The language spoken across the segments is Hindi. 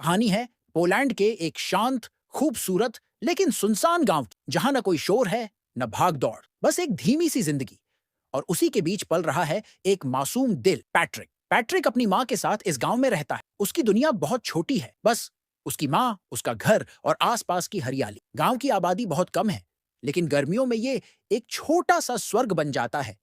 कहानी है पोलैंड के एक शांत, खूबसूरत लेकिन सुनसान गांव की, जहां न कोई शोर है न भाग दौड़, बस एक धीमी सी जिंदगी। और उसी के बीच पल रहा है एक मासूम दिल, पैट्रिक। पैट्रिक अपनी माँ के साथ इस गांव में रहता है। उसकी दुनिया बहुत छोटी है, बस उसकी माँ, उसका घर और आसपास की हरियाली। गांव की आबादी बहुत कम है, लेकिन गर्मियों में ये एक छोटा सा स्वर्ग बन जाता है,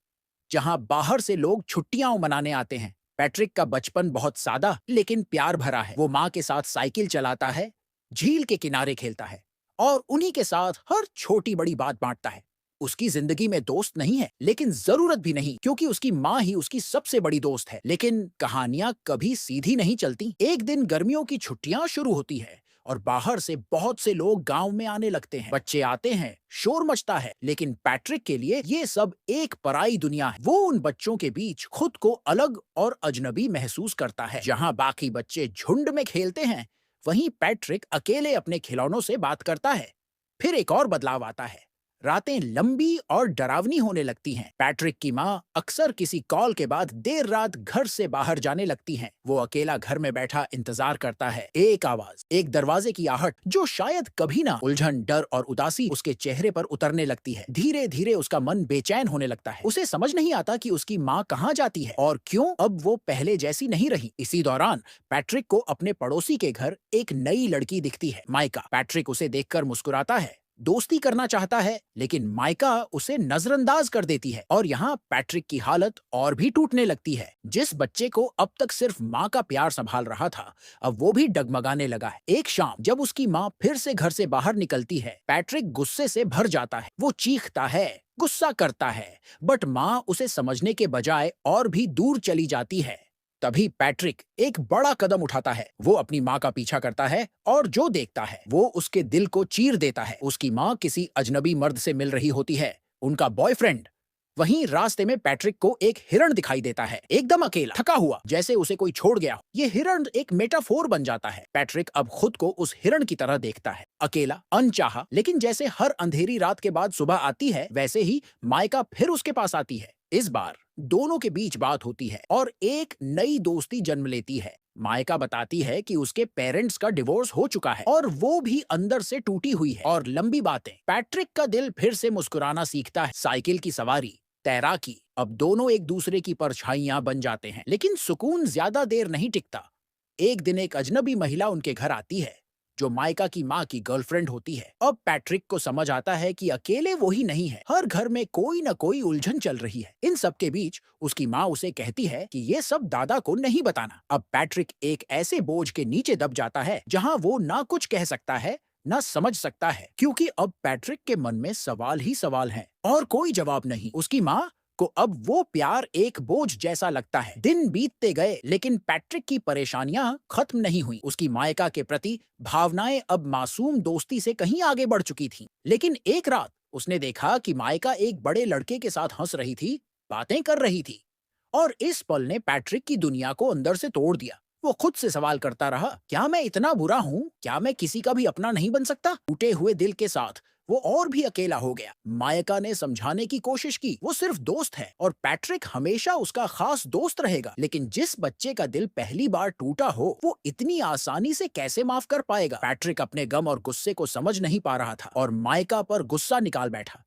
जहां बाहर से लोग छुट्टियां मनाने आते हैं। पैट्रिक का बचपन बहुत सादा लेकिन प्यार भरा है। वो माँ के साथ साइकिल चलाता है, झील के किनारे खेलता है और उन्हीं के साथ हर छोटी बड़ी बात बांटता है। उसकी जिंदगी में दोस्त नहीं है, लेकिन जरूरत भी नहीं, क्योंकि उसकी माँ ही उसकी सबसे बड़ी दोस्त है। लेकिन कहानियां कभी सीधी नहीं चलती। एक दिन गर्मियों की छुट्टियां शुरू होती है और बाहर से बहुत से लोग गांव में आने लगते हैं। बच्चे आते हैं, शोर मचता है, लेकिन पैट्रिक के लिए ये सब एक पराई दुनिया है। वो उन बच्चों के बीच खुद को अलग और अजनबी महसूस करता है। जहां बाकी बच्चे झुंड में खेलते हैं, वहीं पैट्रिक अकेले अपने खिलौनों से बात करता है। फिर एक और बदलाव आता है। रातें लंबी और डरावनी होने लगती हैं। पैट्रिक की माँ अक्सर किसी कॉल के बाद देर रात घर से बाहर जाने लगती हैं। वो अकेला घर में बैठा इंतजार करता है। एक आवाज, एक दरवाजे की आहट, जो शायद कभी ना। उलझन, डर और उदासी उसके चेहरे पर उतरने लगती है। धीरे धीरे उसका मन बेचैन होने लगता है। उसे समझ नहीं आता कि उसकी माँ कहाँ जाती है और क्यों अब वो पहले जैसी नहीं रही। इसी दौरान पैट्रिक को अपने पड़ोसी के घर एक नई लड़की दिखती है, माइका। पैट्रिक उसे देखकर मुस्कुराता है, दोस्ती करना चाहता है, लेकिन माइका उसे नजरअंदाज कर देती है। और यहाँ पैट्रिक की हालत और भी टूटने लगती है। जिस बच्चे को अब तक सिर्फ माँ का प्यार संभाल रहा था, अब वो भी डगमगाने लगा है। एक शाम जब उसकी माँ फिर से घर से बाहर निकलती है, पैट्रिक गुस्से से भर जाता है। वो चीखता है, गुस्सा करता है, बट माँ उसे समझने के बजाय और भी दूर चली जाती है। तभी पैट्रिक एक बड़ा कदम उठाता है। वो अपनी माँ का पीछा करता है और जो देखता है वो उसके दिल को चीर देता है। उसकी माँ किसी अजनबी मर्द से मिल रही होती है, उनका बॉयफ्रेंड। वहीं रास्ते में पैट्रिक को एक हिरण दिखाई देता है, एकदम अकेला, थका हुआ, जैसे उसे कोई छोड़ गया हो। ये हिरण एक मेटाफोर बन जाता है। पैट्रिक अब खुद को उस हिरण की तरह देखता है, अकेला, अनचाहा। लेकिन जैसे हर अंधेरी रात के बाद सुबह आती है, वैसे ही माइका फिर उसके पास आती है। इस बार दोनों के बीच बात होती है और एक नई दोस्ती जन्म लेती है। माइका बताती है कि उसके पेरेंट्स का डिवोर्स हो चुका है और वो भी अंदर से टूटी हुई है। और लंबी बातें। पैट्रिक का दिल फिर से मुस्कुराना सीखता है। साइकिल की सवारी, तैराकी, अब दोनों एक दूसरे की परछाइयां बन जाते हैं। लेकिन सुकून ज्यादा देर नहीं टिकता। एक दिन एक अजनबी महिला उनके घर आती है, जो माइका की माँ की गर्लफ्रेंड होती है। अब पैट्रिक को समझ आता है कि अकेले वो ही नहीं है, हर घर में कोई न कोई उलझन चल रही है। इन सब के बीच उसकी माँ उसे कहती है कि ये सब दादा को नहीं बताना। अब पैट्रिक एक ऐसे बोझ के नीचे दब जाता है, जहाँ वो ना कुछ कह सकता है ना समझ सकता है, क्योंकि अब पैट्रिक के मन में सवाल ही सवाल हैं और कोई जवाब नहीं। उसकी माँ को अब वो प्यार एक बोझ जैसा लगता है। दिन बीतते गए, लेकिन पैट्रिक की परेशानियां खत्म नहीं हुई। उसकी मायका के प्रति भावनाएं अब मासूम दोस्ती से कहीं आगे बढ़ चुकी थीं। लेकिन एक रात उसने देखा कि मायका एक बड़े लड़के के साथ हंस रही थी, बातें कर रही थी। और इस पल ने पैट्रिक की दुनिया को अंदर से तोड़ दिया। वो खुद से सवाल करता रहा, क्या मैं इतना बुरा हूँ? क्या मैं किसी का भी अपना नहीं बन सकता? टूटे हुए दिल के साथ वो और भी अकेला हो गया। मायका ने समझाने की कोशिश की, वो सिर्फ दोस्त है और पैट्रिक हमेशा उसका खास दोस्त रहेगा। लेकिन जिस बच्चे का दिल पहली बार टूटा हो, वो इतनी आसानी से कैसे माफ कर पाएगा? पैट्रिक अपने गम और गुस्से को समझ नहीं पा रहा था और मायका पर गुस्सा निकाल बैठा।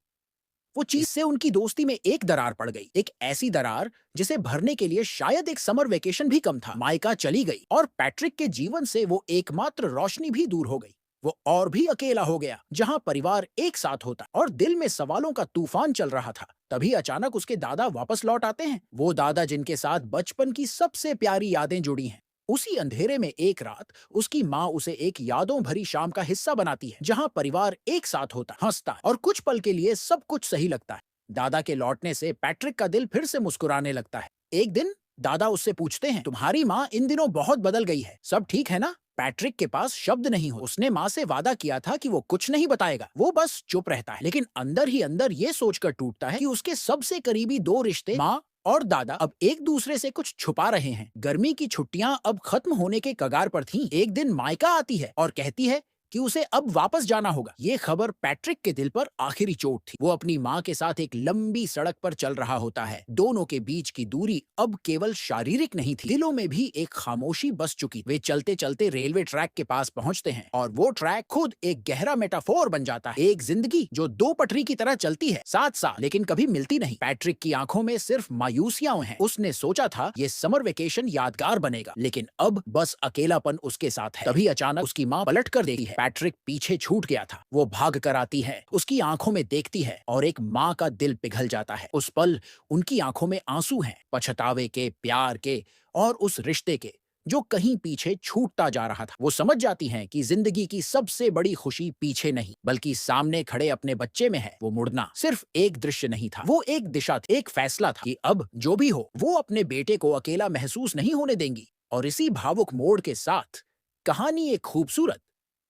वो चीज से उनकी दोस्ती में एक दरार पड़ गई, एक ऐसी दरार जिसे भरने के लिए शायद एक समर वेकेशन भी कम था। माइका चली गई और पैट्रिक के जीवन से वो एकमात्र रोशनी भी दूर हो गई। वो और भी अकेला हो गया, जहां परिवार एक साथ होता और दिल में सवालों का तूफान चल रहा था। तभी अचानक उसके दादा वापस लौट आते हैं, वो दादा जिनके साथ बचपन की सबसे प्यारी यादें जुड़ी हैं। उसी अंधेरे में एक रात उसकी माँ उसे एक यादों भरी शाम का हिस्सा बनाती है, जहाँ परिवार एक साथ होता, हंसता और कुछ पल के लिए सब कुछ सही लगता है। दादा के लौटने से पैट्रिक का दिल फिर से मुस्कुराने लगता है। एक दिन दादा उससे पूछते हैं, तुम्हारी माँ इन दिनों बहुत बदल गई है, सब ठीक है ना? पैट्रिक के पास शब्द नहीं हो। उसने माँ से वादा किया था कि वो कुछ नहीं बताएगा, वो बस चुप रहता है। लेकिन अंदर ही अंदर ये सोचकर टूटता है कि उसके सबसे करीबी दो रिश्ते, माँ और दादा, अब एक दूसरे से कुछ छुपा रहे हैं। गर्मी की छुट्टियां अब खत्म होने के कगार पर थीं। एक दिन माइका आती है और कहती है कि उसे अब वापस जाना होगा। ये खबर पैट्रिक के दिल पर आखिरी चोट थी। वो अपनी माँ के साथ एक लंबी सड़क पर चल रहा होता है। दोनों के बीच की दूरी अब केवल शारीरिक नहीं थी, दिलों में भी एक खामोशी बस चुकी। वे चलते चलते रेलवे ट्रैक के पास पहुंचते हैं और वो ट्रैक खुद एक गहरा मेटाफोर बन जाता है। एक जिंदगी जो दो पटरी की तरह चलती है, साथ साथ, लेकिन कभी मिलती नहीं। पैट्रिक की आंखों में सिर्फ मायूसियां हैं। उसने सोचा था ये समर वेकेशन यादगार बनेगा, लेकिन अब बस अकेलापन उसके साथ है। तभी अचानक उसकी माँ पलट कर देखती है। पैट्रिक पीछे छूट गया था। वो भाग कर आती है, उसकी आंखों में देखती है और एक माँ का दिल पिघल जाता है। उस पल उनकी आंखों में आंसू हैं, पछतावे के, प्यार के और उस रिश्ते के जो कहीं पीछे छूटता जा रहा था। वो समझ जाती हैं कि जिंदगी की सबसे बड़ी खुशी पीछे नहीं, बल्कि सामने खड़े अपने बच्चे में है। वो मुड़ना सिर्फ एक दृश्य नहीं था, वो एक दिशा थी, एक फैसला था कि अब जो भी हो, वो अपने बेटे को अकेला महसूस नहीं होने देंगी। और इसी भावुक मोड़ के साथ कहानी एक खूबसूरत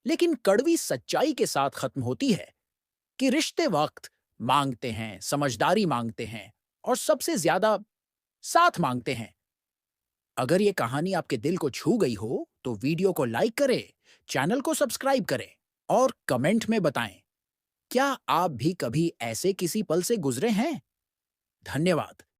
लेकिन कड़वी सच्चाई के साथ खत्म होती है कि रिश्ते वक्त मांगते हैं, समझदारी मांगते हैं और सबसे ज्यादा साथ मांगते हैं। अगर ये कहानी आपके दिल को छू गई हो तो वीडियो को लाइक करें, चैनल को सब्सक्राइब करें और कमेंट में बताएं, क्या आप भी कभी ऐसे किसी पल से गुजरे हैं? धन्यवाद।